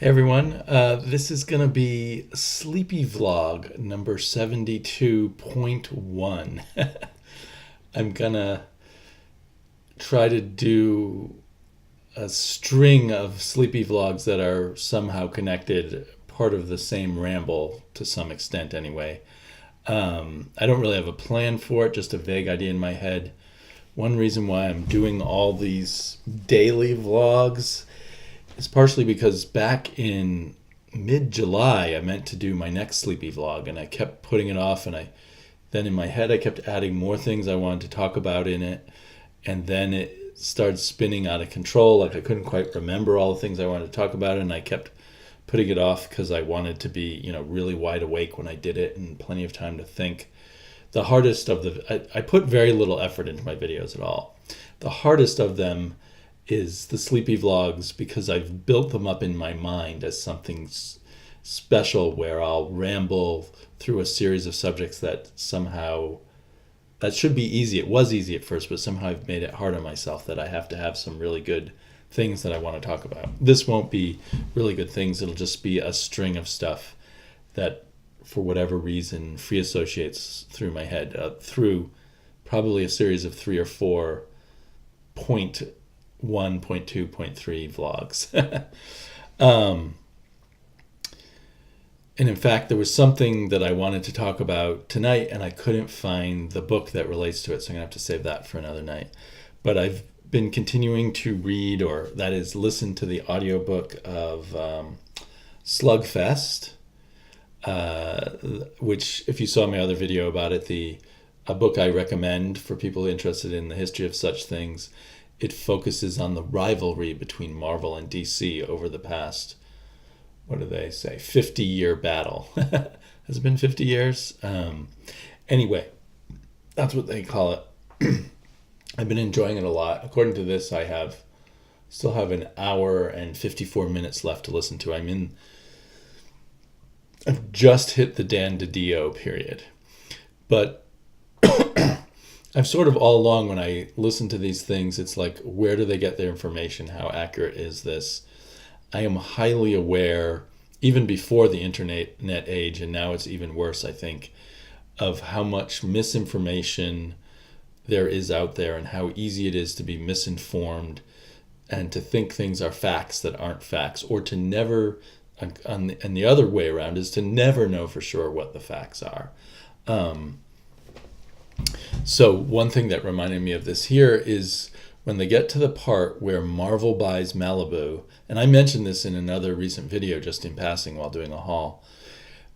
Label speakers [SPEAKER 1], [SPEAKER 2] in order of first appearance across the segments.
[SPEAKER 1] Hey everyone, this is going to be Sleepy Vlog number 72.1. I'm going to try to do a string of sleepy vlogs that are somehow connected, part of the same ramble to some extent anyway. I don't really have a plan for it, just a vague idea in my head. One reason why I'm doing all these daily vlogs is partially because back in mid-July I meant to do my next sleepy vlog and I kept putting it off, and then in my head I kept adding more things I wanted to talk about in it, and then it started spinning out of control. Like I couldn't quite remember all the things I wanted to talk about, and I kept putting it off because I wanted to be, really wide awake when I did it and plenty of time to think. The hardest of I put very little effort into my videos at all. The hardest of them is the sleepy vlogs, because I've built them up in my mind as something special where I'll ramble through a series of subjects that should be easy. It was easy at first, but somehow I've made it hard on myself that I have to have some really good things that I want to talk about. This won't be really good things. It'll just be a string of stuff that, for whatever reason, free associates through my head, through probably a series of 3 or 4 point 1, point 2, point 3 vlogs. And in fact, there was something that I wanted to talk about tonight, and I couldn't find the book that relates to it, so I'm going to have to save that for another night. But I've been continuing to read, or that is, listen to the audiobook of Slugfest, which, if you saw my other video about it, a book I recommend for people interested in the history of such things. It focuses on the rivalry between Marvel and DC over the past, 50-year battle. Has it been 50 years? Anyway, that's what they call it. I've been enjoying it a lot. According to this, I still have an hour and 54 minutes left to listen to. I've just hit the Dan DiDio period. But I've sort of all along, when I listen to these things, it's like, where do they get their information? How accurate is this? I am highly aware, even before the internet age, and now it's even worse, I think, of how much misinformation there is out there and how easy it is to be misinformed and to think things are facts that aren't facts, or to never, and the other way around is to never know for sure what the facts are. So one thing that reminded me of this here is when they get to the part where Marvel buys Malibu, and I mentioned this in another recent video just in passing while doing a haul.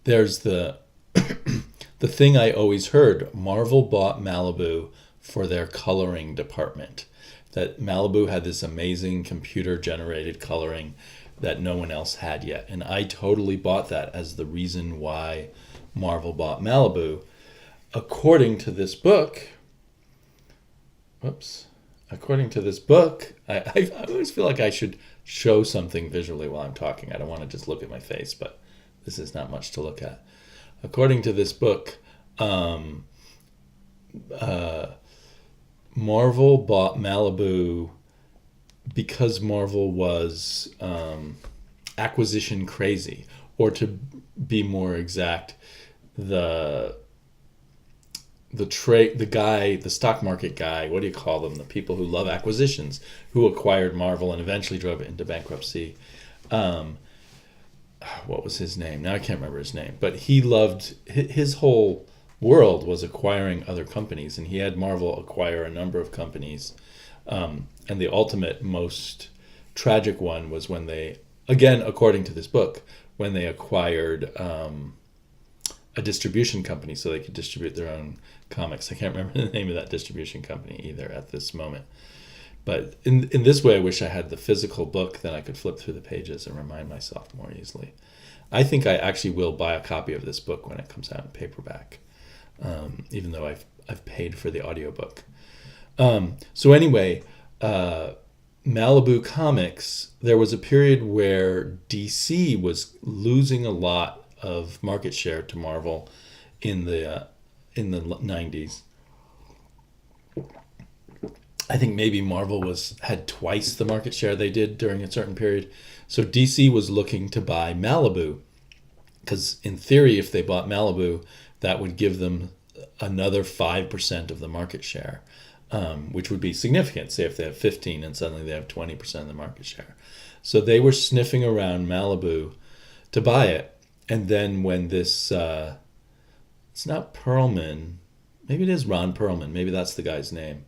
[SPEAKER 1] There's the the thing I always heard: Marvel bought Malibu for their coloring department. That Malibu had this amazing computer-generated coloring that no one else had yet. And I totally bought that as the reason why Marvel bought Malibu. According to this book, I always feel like I should show something visually while I'm talking. I don't want to just look at my face, but this is not much to look at. According to this book, Marvel bought Malibu because Marvel was acquisition crazy, or to be more exact, the stock market guy, what do you call them? The people who love acquisitions, who acquired Marvel and eventually drove it into bankruptcy. What was his name? Now I can't remember his name, but his whole world was acquiring other companies, and he had Marvel acquire a number of companies. And the ultimate, most tragic one was when they, again, according to this book, when they acquired a distribution company so they could distribute their own comics. I can't remember the name of that distribution company either at this moment. But in this way, I wish I had the physical book, then I could flip through the pages and remind myself more easily. I think I actually will buy a copy of this book when it comes out in paperback, even though I've paid for the audiobook. So anyway, Malibu Comics, there was a period where DC was losing a lot of market share to Marvel in the 90s. I think maybe Marvel had twice the market share they did during a certain period. So DC was looking to buy Malibu because in theory, if they bought Malibu, that would give them another 5% of the market share, which would be significant. Say if they have 15 and suddenly they have 20% of the market share. So they were sniffing around Malibu to buy it. And then when this, it's not Perlman, maybe it is Ron Perlman, maybe that's the guy's name.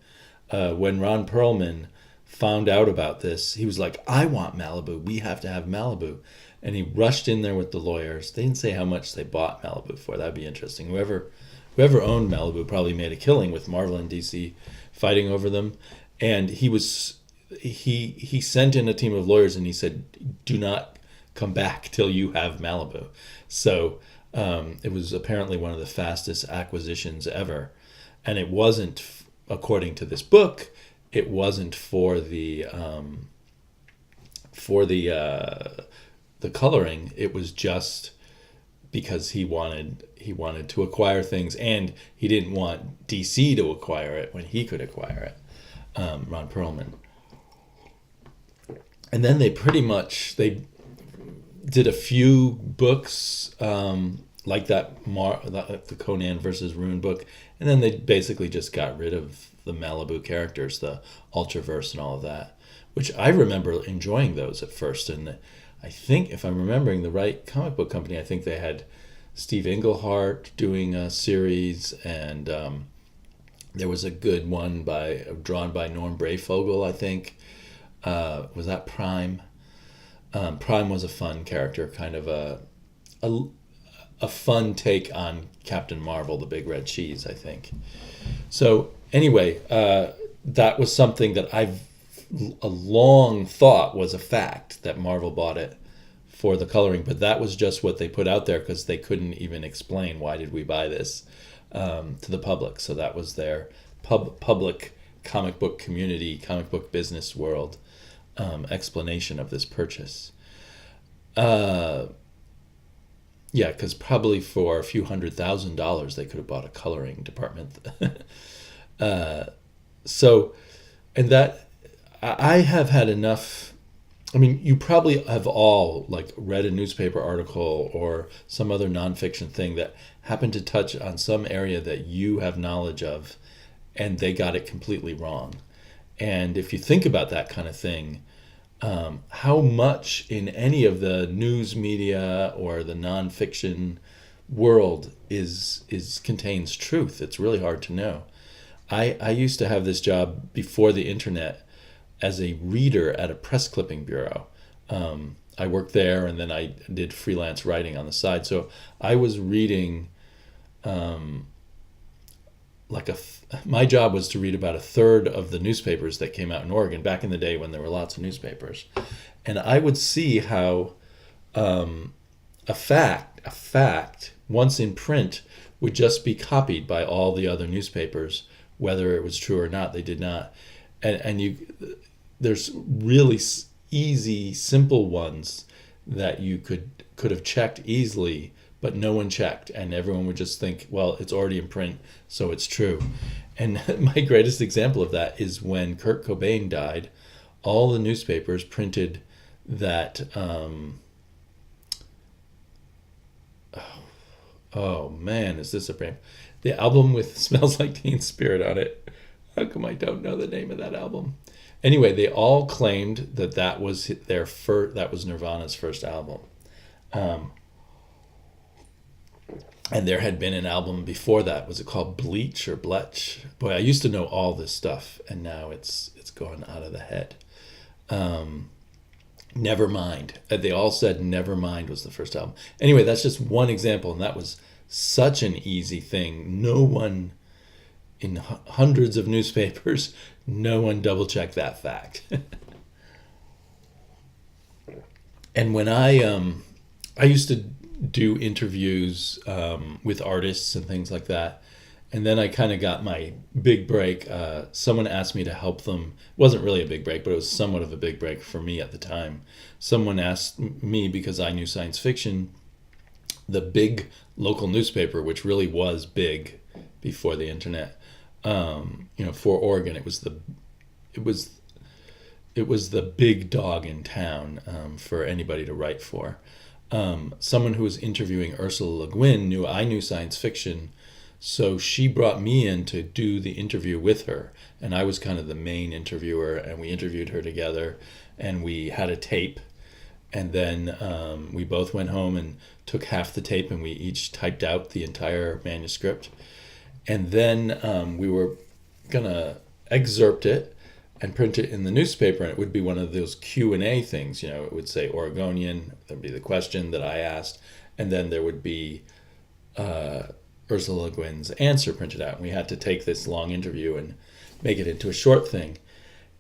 [SPEAKER 1] When Ron Perlman found out about this, he was like, I want Malibu. We have to have Malibu. And he rushed in there with the lawyers. They didn't say how much they bought Malibu for. That'd be interesting. Whoever owned Malibu probably made a killing with Marvel and DC fighting over them. And he sent in a team of lawyers and he said, do not come back till you have Malibu. So it was apparently one of the fastest acquisitions ever. And it wasn't, according to this book, it wasn't for the coloring. It was just because he wanted to acquire things, and he didn't want DC to acquire it when he could acquire it. Ron Perlman. And then they did a few books like the Conan versus Rune book, and then they basically just got rid of the Malibu characters, the Ultraverse and all of that, which I remember enjoying those at first. And I think, if I'm remembering the right comic book company, I think they had Steve Englehart doing a series, and there was a good one drawn by Norm Brayfogle, I think. Was that Prime? Prime was a fun character, kind of a fun take on Captain Marvel, the Big Red Cheese, I think. So anyway, that was something that I've a long thought was a fact, that Marvel bought it for the coloring, but that was just what they put out there because they couldn't even explain why did we buy this to the public. So that was their public comic book community, comic book business world explanation of this purchase. Yeah, because probably for a few $100,000 they could have bought a coloring department. So, and that I have had enough. I mean, you probably have all like read a newspaper article or some other nonfiction thing that happened to touch on some area that you have knowledge of, and they got it completely wrong. And if you think about that kind of thing, how much in any of the news media or the nonfiction world contains truth? It's really hard to know. I used to have this job before the internet as a reader at a press clipping bureau. I worked there, and then I did freelance writing on the side. So I was reading, my job was to read about a third of the newspapers that came out in Oregon back in the day when there were lots of newspapers. And I would see how a fact, once in print, would just be copied by all the other newspapers, whether it was true or not. They did not. There's really easy, simple ones that you could have checked easily, but no one checked, and everyone would just think, well, it's already in print, so it's true. And my greatest example of that is when Kurt Cobain died, all the newspapers printed that, oh man, is this a brand? The album with Smells Like Teen Spirit on it. How come I don't know the name of that album? Anyway, they all claimed that was that was Nirvana's first album. And there had been an album before that. Was it called Bleach or Bletch? Boy, I used to know all this stuff, and now it's gone out of the head. Nevermind. They all said Nevermind was the first album. Anyway, that's just one example, and that was such an easy thing. No one, in hundreds of newspapers, no one double-checked that fact. And when I used to do interviews with artists and things like that, and then I kind of got my big break. Someone asked me to help them. It wasn't really a big break, but it was somewhat of a big break for me at the time. Someone asked me, because I knew science fiction, the big local newspaper, which really was big before the internet, for Oregon, it was it was the big dog in town for anybody to write for. Someone who was interviewing Ursula Le Guin knew I knew science fiction, so she brought me in to do the interview with her, and I was kind of the main interviewer, and we interviewed her together, and we had a tape, and then we both went home and took half the tape, and we each typed out the entire manuscript, and then we were gonna excerpt it and print it in the newspaper, and it would be one of those Q&A things. It would say Oregonian, there'd be the question that I asked, and then there would be Ursula Le Guin's answer printed out. And we had to take this long interview and make it into a short thing.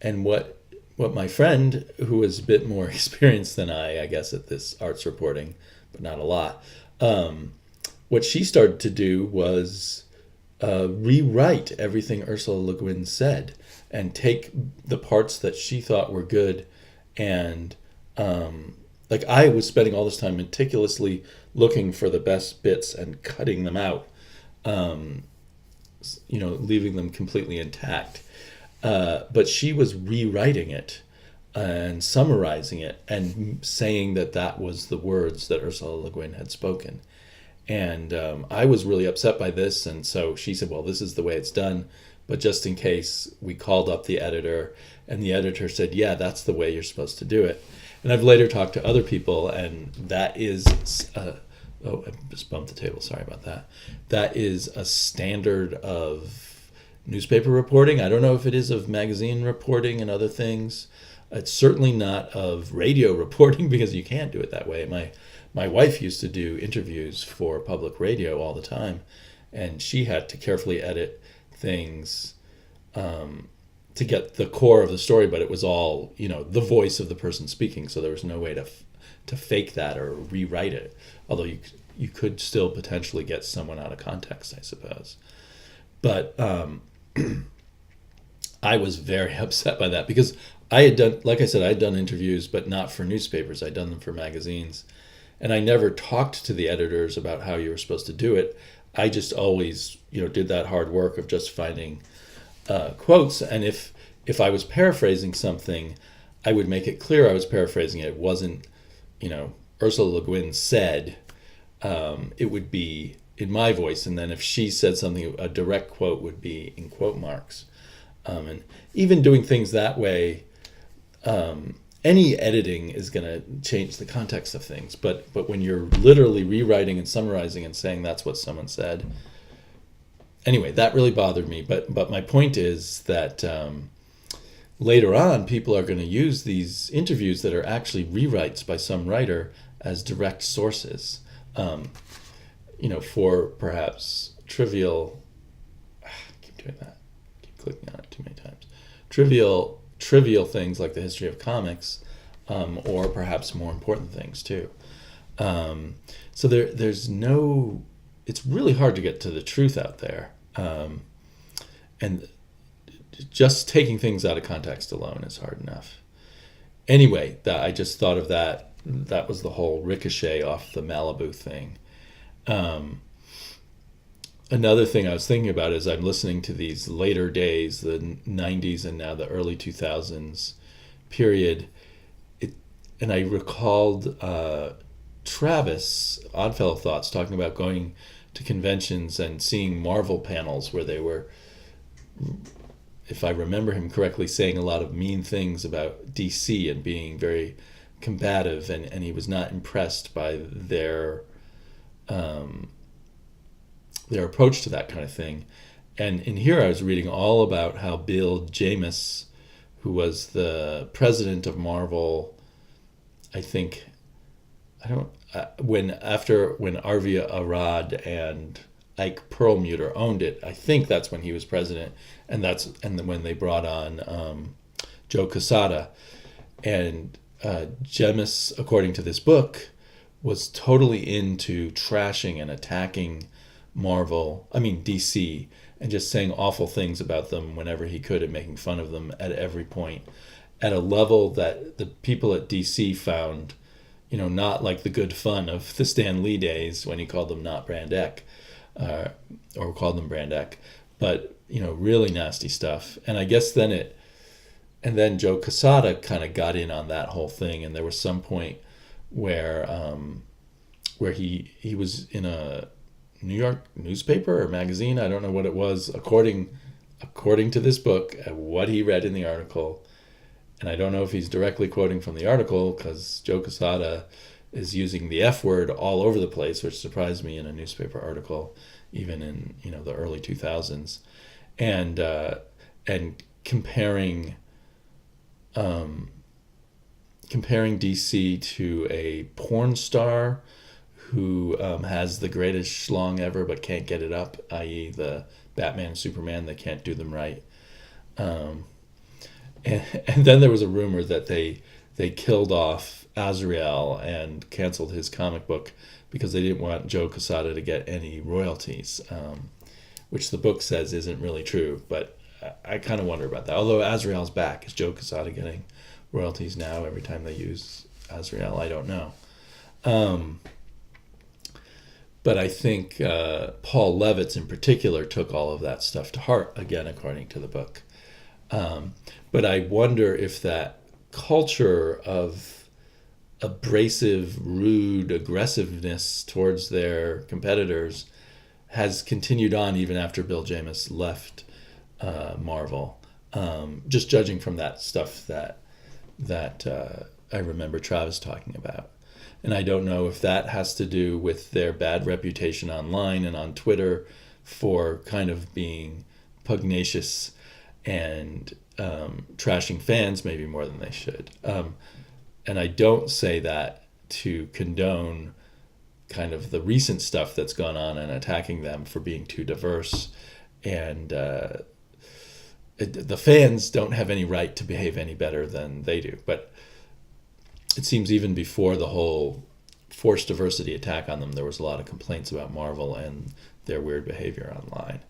[SPEAKER 1] And what my friend, who was a bit more experienced than I guess, at this arts reporting, but not a lot, what she started to do was rewrite everything Ursula Le Guin said and take the parts that she thought were good, and I was spending all this time meticulously looking for the best bits and cutting them out, leaving them completely intact. But she was rewriting it and summarizing it and saying that was the words that Ursula Le Guin had spoken. And I was really upset by this, and so she said, well, this is the way it's done, but just in case, we called up the editor, and the editor said, yeah, that's the way you're supposed to do it. And I've later talked to other people, and that is, I just bumped the table, sorry about that. That is a standard of newspaper reporting. I don't know if it is of magazine reporting and other things. It's certainly not of radio reporting, because you can't do it that way. My wife used to do interviews for public radio all the time, and she had to carefully edit things to get the core of the story, but it was all, the voice of the person speaking, so there was no way to fake that or rewrite it, although you could still potentially get someone out of context, I suppose. But I was very upset by that, because I had done, like I said, I had done interviews, but not for newspapers. I'd done them for magazines. And I never talked to the editors about how you were supposed to do it. I just always, did that hard work of just finding quotes. And if I was paraphrasing something, I would make it clear I was paraphrasing it. It wasn't, Ursula Le Guin said, it would be in my voice. And then if she said something, a direct quote would be in quote marks. And even doing things that way, any editing is going to change the context of things, but when you're literally rewriting and summarizing and saying that's what someone said, anyway, that really bothered me. But my point is that later on, people are going to use these interviews that are actually rewrites by some writer as direct sources, for perhaps trivial. I keep doing that. Keep clicking on it too many times. Trivial things like the history of comics, or perhaps more important things too. So there's no, it's really hard to get to the truth out there. And just taking things out of context alone is hard enough. Anyway, I just thought of that. That was the whole ricochet off the Malibu thing. Another thing I was thinking about is I'm listening to these later days, the 90s and now the early 2000s period. And I recalled Travis, Oddfellow Thoughts, talking about going to conventions and seeing Marvel panels where they were, if I remember him correctly, saying a lot of mean things about DC and being very combative, and he was not impressed by their approach to that kind of thing. And in here I was reading all about how Bill Jemas, who was the president of Marvel, when Arvia Arad and Ike Perlmutter owned it, I think that's when he was president, and when they brought on Joe Quesada. And Jemas, according to this book, was totally into trashing and attacking DC, and just saying awful things about them whenever he could and making fun of them at every point, at a level that the people at DC found, not like the good fun of the Stan Lee days when he called them not Brand Echh, or called them Brand Echh, but, really nasty stuff. And I guess then and then Joe Quesada kind of got in on that whole thing, and there was some point where he was in a New York newspaper or magazine, I don't know what it was, according to this book, what he read in the article. And I don't know if he's directly quoting from the article, because Joe Quesada is using the F word all over the place, which surprised me in a newspaper article, even in the early 2000s, and comparing DC to a porn star who has the greatest schlong ever but can't get it up, i.e. the Batman and Superman, they can't do them right. And then there was a rumor that they killed off Azrael and canceled his comic book because they didn't want Joe Quesada to get any royalties, which the book says isn't really true. But I kind of wonder about that. Although Azrael's back, is Joe Quesada getting royalties now every time they use Azrael? I don't know. But I think Paul Levitz in particular took all of that stuff to heart, again, according to the book. But I wonder if that culture of abrasive, rude aggressiveness towards their competitors has continued on even after Bill Jemas left Marvel. Just judging from that stuff that I remember Travis talking about. And I don't know if that has to do with their bad reputation online and on Twitter for kind of being pugnacious and trashing fans maybe more than they should. And I don't say that to condone kind of the recent stuff that's gone on and attacking them for being too diverse. And the fans don't have any right to behave any better than they do. But it seems even before the whole forced diversity attack on them, there was a lot of complaints about Marvel and their weird behavior online.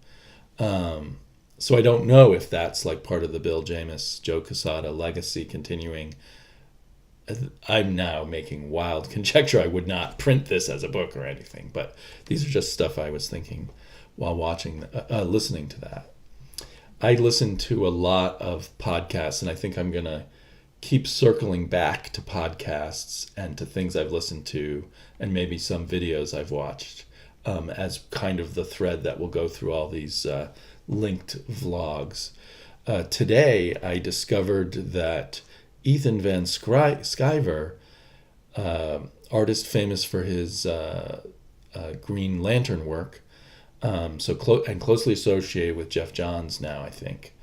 [SPEAKER 1] So I don't know if that's like part of the Bill Jemas, Joe Quesada legacy continuing. I'm now making wild conjecture. I would not print this as a book or anything, but these are just stuff I was thinking while listening to that. I listen to a lot of podcasts, and I think I'm going to keep circling back to podcasts and to things I've listened to and maybe some videos I've watched as kind of the thread that will go through all these linked vlogs. Today, I discovered that Ethan Van Sciver, artist famous for his Green Lantern work, and closely associated with Jeff Johns now, I think.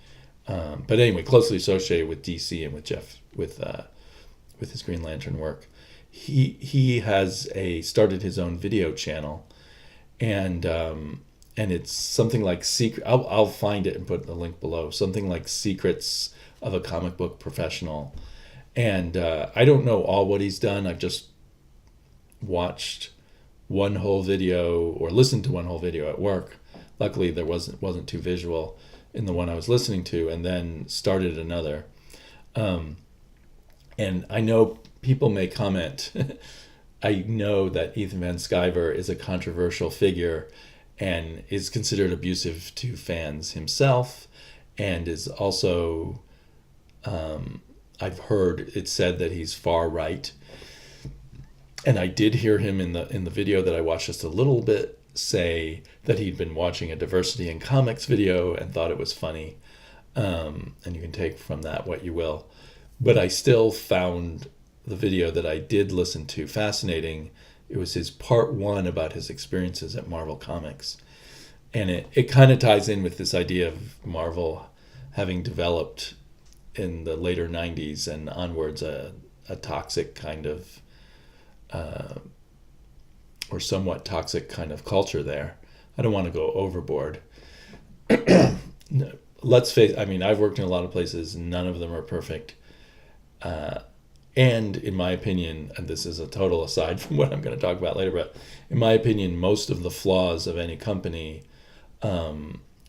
[SPEAKER 1] But anyway, closely associated with DC and with Jeff with his Green Lantern work. He has started his own video channel, and it's something like secret. I'll find it and put the link below. Something like Secrets of a Comic Book Professional, and I don't know all what he's done. I've just watched one whole video or listened to one whole video at work. Luckily, there wasn't too visual in the one I was listening to, and then started another. And I know people may comment. I know that Ethan Van Sciver is a controversial figure and is considered abusive to fans himself, and is also, I've heard it said that he's far right. And I did hear him in the video that I watched just a little bit say that he'd been watching a diversity in comics video and thought it was funny. And you can take from that what you will. But I still found the video that I did listen to fascinating. It was his part 1 about his experiences at Marvel Comics. And it kind of ties in with this idea of Marvel having developed in the later 90s and onwards a toxic kind of, or somewhat toxic kind of culture there. I don't want to go overboard. Let's face, I mean, I've worked in a lot of places, none of them are perfect. And in my opinion, and this is a total aside from what I'm going to talk about later, but in my opinion, most of the flaws of any company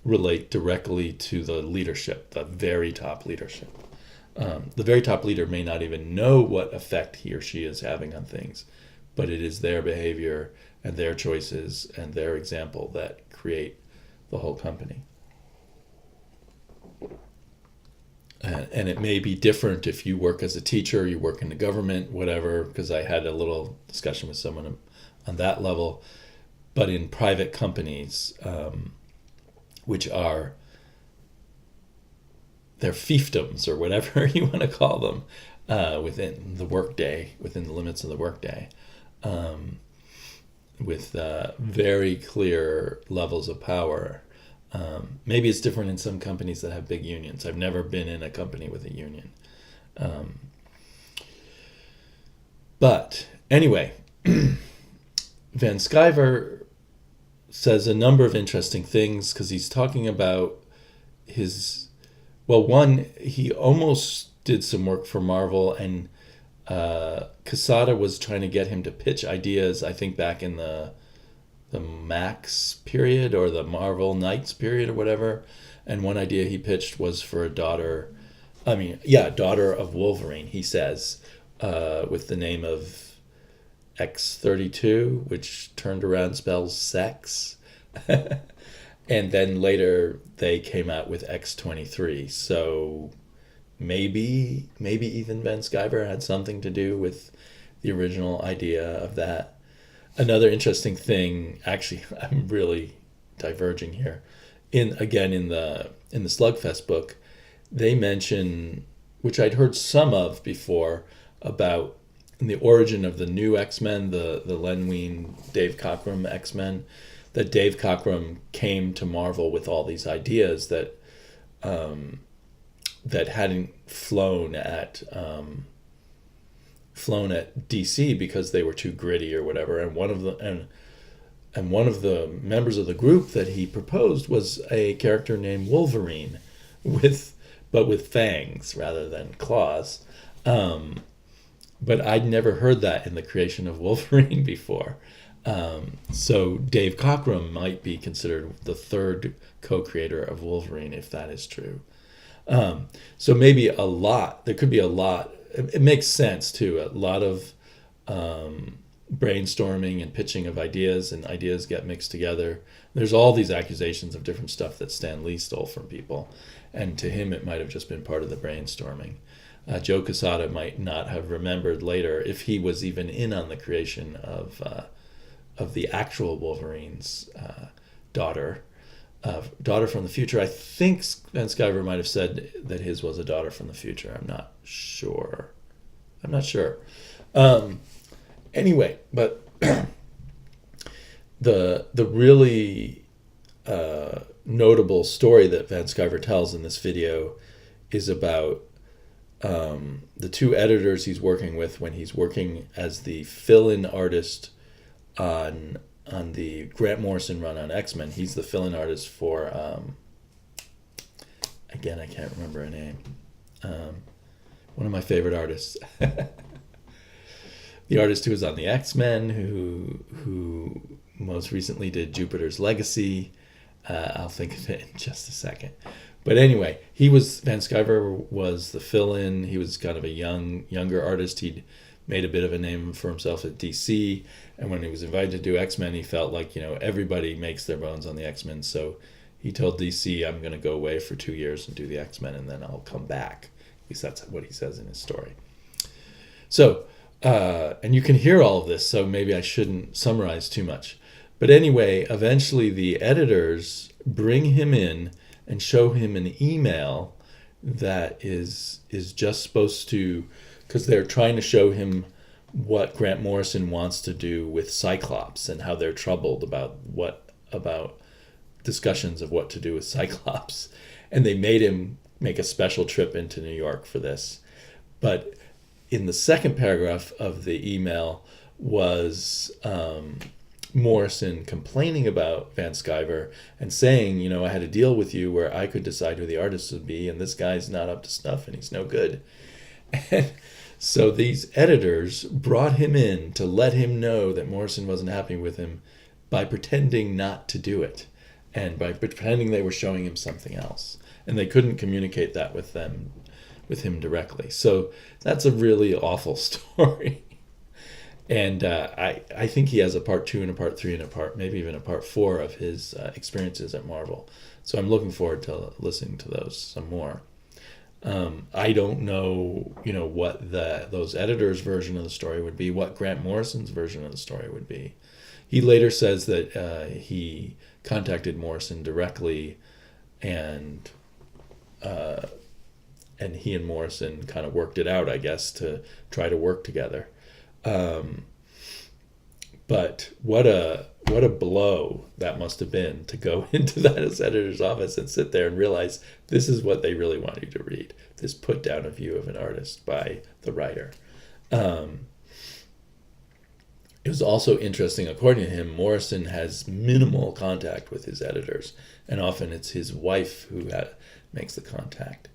[SPEAKER 1] relate directly to the leadership, the very top leadership. The very top leader may not even know what effect he or she is having on things, but it is their behavior and their choices and their example that create the whole company. And it may be different if you work as a teacher, you work in the government, whatever, because I had a little discussion with someone on that level. But in private companies, which are their fiefdoms or whatever you want to call them, within the workday, within the limits of the workday, with very clear levels of power. Maybe it's different in some companies that have big unions. I've never been in a company with a union. But anyway, Van Sciver says a number of interesting things because he's talking about one, he almost did some work for Marvel, and Quesada was trying to get him to pitch ideas, I think back in the Max period or the Marvel Knights period or whatever. And one idea he pitched was for a daughter of Wolverine, he says, with the name of X-32, which turned around spells sex. And then later they came out with X-23. So maybe Ethan Van Sciver had something to do with the original idea of that. Another interesting thing, actually, I'm really diverging here. In the Slugfest book, they mention, which I'd heard some of before, about in the origin of the new X-Men, the Len Wein, Dave Cockrum X-Men, that Dave Cockrum came to Marvel with all these ideas that hadn't flown at DC because they were too gritty or whatever. And one of the members of the group that he proposed was a character named Wolverine, but with fangs rather than claws. But I'd never heard that in the creation of Wolverine before. So Dave Cockrum might be considered the third co-creator of Wolverine, if that is true. So maybe there could be a lot. It makes sense too. A lot of brainstorming and pitching of ideas, and ideas get mixed together. There's all these accusations of different stuff that Stan Lee stole from people, and to him it might have just been part of the brainstorming. Joe Quesada might not have remembered later, if he was even in on the creation of the actual Wolverine's daughter from the future. I think Van Sciver might have said that his was a daughter from the future. I'm not sure. Anyway, but the really notable story that Van Sciver tells in this video is about the two editors he's working with when he's working as the fill-in artist on the Grant Morrison run on X-Men. He's the fill-in artist for again, I can't remember her name. One of my favorite artists. The artist who was on the X-Men, who most recently did Jupiter's Legacy. I'll think of it in just a second. But anyway, Van Sciver was the fill-in. He was kind of a younger artist. He'd made a bit of a name for himself at DC, and when he was invited to do X-Men, he felt like, everybody makes their bones on the X-Men, so he told DC, I'm going to go away for 2 years and do the X-Men, and then I'll come back. At least that's what he says in his story. So, and you can hear all of this, so maybe I shouldn't summarize too much. But anyway, eventually the editors bring him in and show him an email that is just supposed to, because they're trying to show him what Grant Morrison wants to do with Cyclops and how they're troubled about discussions of what to do with Cyclops. And they made him make a special trip into New York for this. But in the second paragraph of the email was Morrison complaining about Van Sciver and saying, I had a deal with you where I could decide who the artist would be, and this guy's not up to snuff and he's no good. And so these editors brought him in to let him know that Morrison wasn't happy with him by pretending not to do it and by pretending they were showing him something else. And they couldn't communicate that with him directly. So that's a really awful story. And I think he has a part 2 and a part 3 and maybe even a part 4 of his experiences at Marvel. So I'm looking forward to listening to those some more. I don't know, what those editors' version of the story would be, what Grant Morrison's version of the story would be. He later says that he contacted Morrison directly, and he and Morrison kind of worked it out, I guess, to try to work together. But what a blow that must have been to go into that as editor's office and sit there and realize this is what they really want you to read. This put down a view of an artist by the writer. It was also interesting, according to him, Morrison has minimal contact with his editors, and often it's his wife who makes the contact.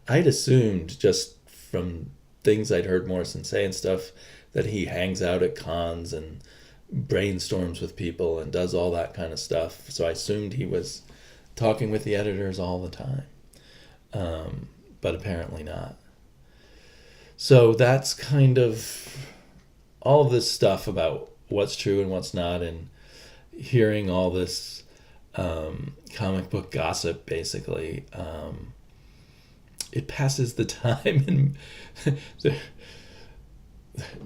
[SPEAKER 1] I'd assumed, just from things I'd heard Morrison say and stuff, that he hangs out at cons and brainstorms with people and does all that kind of stuff. So I assumed he was talking with the editors all the time. But apparently not. So that's kind of all of this stuff about what's true and what's not, and hearing all this comic book gossip, basically. It passes the time, and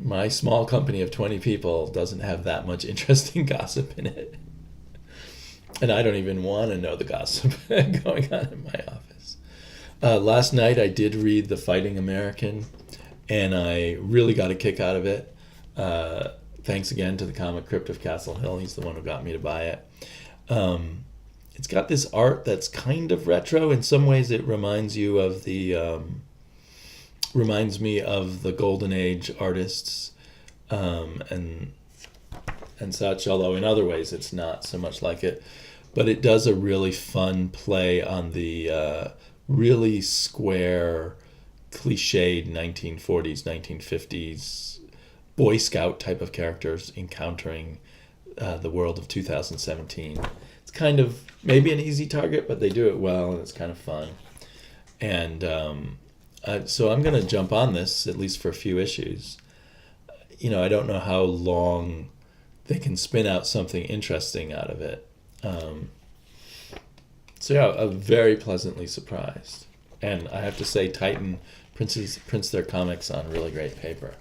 [SPEAKER 1] my small company of 20 people doesn't have that much interesting gossip in it. And I don't even want to know the gossip going on in my office. Last night I did read The Fighting American, and I really got a kick out of it. Thanks again to the Comic Crypt of Castle Hill. He's the one who got me to buy it. It's got this art that's kind of retro. In some ways it reminds you of reminds me of the Golden Age artists, and such, although in other ways it's not so much like it. But it does a really fun play on the really square, cliched 1940s, 1950s Boy Scout type of characters encountering the world of 2017. It's kind of maybe an easy target, but they do it well, and it's kind of fun. And so I'm going to jump on this, at least for a few issues. I don't know how long they can spin out something interesting out of it. So yeah, I'm very pleasantly surprised. And I have to say, Titan prints their comics on really great paper.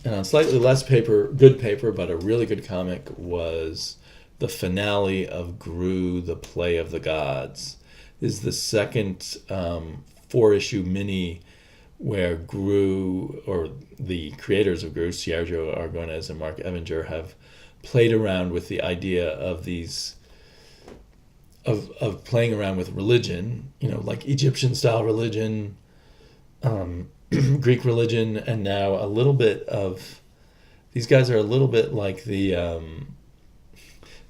[SPEAKER 1] And on slightly less good paper, but a really good comic, was the finale of Gru, The Play of the Gods. This is the second 4-issue mini where Gru, or the creators of Gru, Sergio Aragonés and Mark Evinger, have played around with the idea of these of playing around with religion, like Egyptian-style religion, Greek religion, and now a little bit of... These guys are a little bit like maybe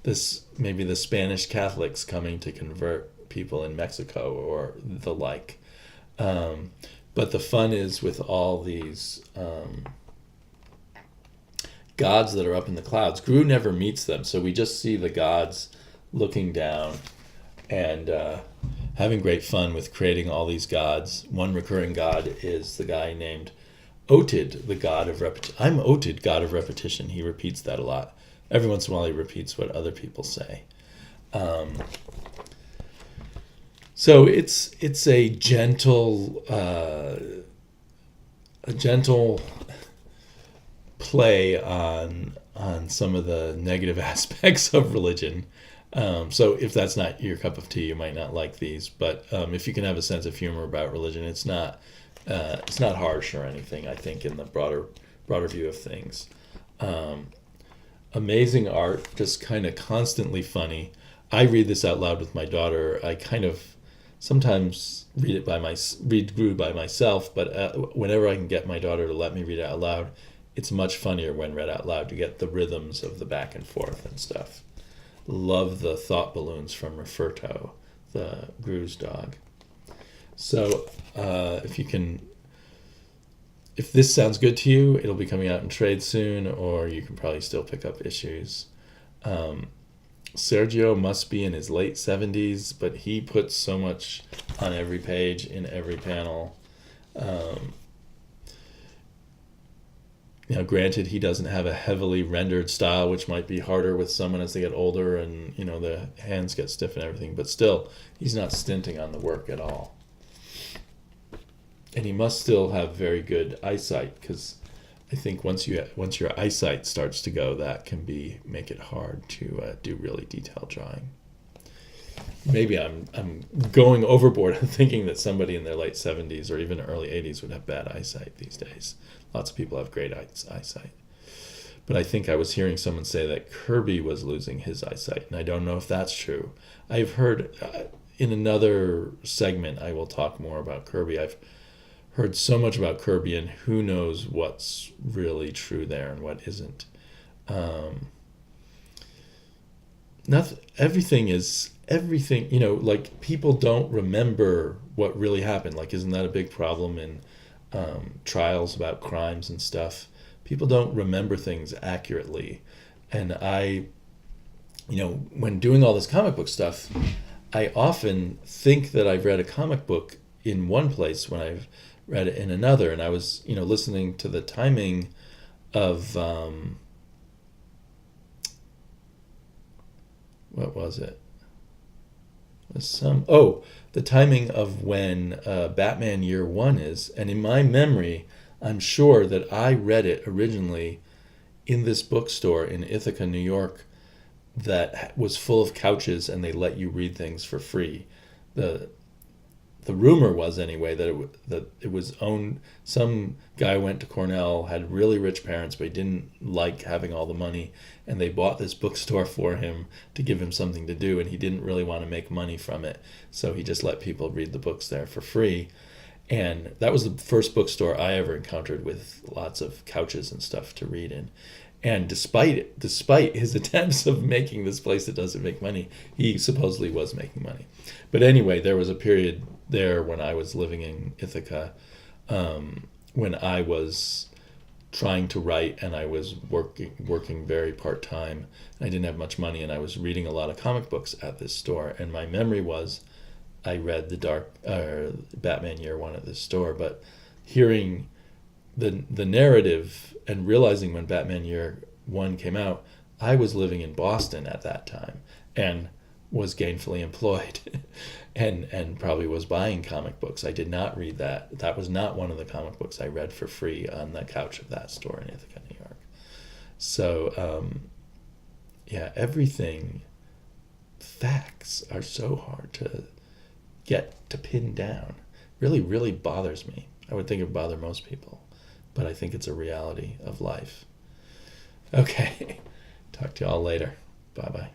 [SPEAKER 1] the Spanish Catholics coming to convert people in Mexico or the like. But the fun is with all these gods that are up in the clouds. Gru never meets them, so we just see the gods looking down and having great fun with creating all these gods. One recurring god is the guy named Otid, the god of repetition. I'm Otid, god of repetition. He repeats that a lot. Every once in a while he repeats what other people say. So it's a gentle play on some of the negative aspects of religion. So if that's not your cup of tea, you might not like these. But if you can have a sense of humor about religion, it's not harsh or anything, I think, in the broader view of things. Amazing art, just kind of constantly funny. I read this out loud with my daughter. I kind of sometimes read Gru by myself, but whenever I can get my daughter to let me read it out loud, it's much funnier when read out loud, to get the rhythms of the back and forth and stuff. Love the thought balloons from Roferto, the Gru's dog. So if this sounds good to you, it'll be coming out in trade soon, or you can probably still pick up issues. Sergio must be in his late 70s, but he puts so much on every page, in every panel. Granted, he doesn't have a heavily rendered style, which might be harder with someone as they get older and, the hands get stiff and everything, but still, he's not stinting on the work at all. and he must still have very good eyesight, because I think once your eyesight starts to go, that can make it hard to do really detailed drawing. Maybe I'm going overboard and thinking that somebody in their late 70s or even early 80s would have bad eyesight these days. Lots of people have great eyesight. But I think I was hearing someone say that Kirby was losing his eyesight, and I don't know if that's true. I've heard in another segment I will talk more about Kirby. I've heard so much about Kirby, and who knows what's really true there and what isn't. Everything, like people don't remember what really happened. Like, isn't that a big problem in trials about crimes and stuff? People don't remember things accurately. And when doing all this comic book stuff, I often think that I've read a comic book in one place when I've read it in another. And I was, listening to the timing of, what was it? The timing of when Batman Year One is, and in my memory, I'm sure that I read it originally in this bookstore in Ithaca, New York, that was full of couches, and they let you read things for free. The rumor was anyway that it was owned. Some guy went to Cornell, had really rich parents, but he didn't like having all the money, and they bought this bookstore for him to give him something to do, and he didn't really want to make money from it, so he just let people read the books there for free. And that was the first bookstore I ever encountered with lots of couches and stuff to read in. And despite his attempts of making this place that doesn't make money, he supposedly was making money. But anyway, there was a period there when I was living in Ithaca, when I was trying to write, and I was working very part-time. I didn't have much money, and I was reading a lot of comic books at this store. And my memory was I read Batman Year One at this store, but hearing the narrative and realizing when Batman Year One came out, I was living in Boston at that time and was gainfully employed and probably was buying comic books. I did not read that. That was not one of the comic books I read for free on the couch of that store in Ithaca, New York. So, facts are so hard to get to pin down. Really, really bothers me. I would think it would bother most people, but I think it's a reality of life. Okay, talk to y'all later. Bye-bye.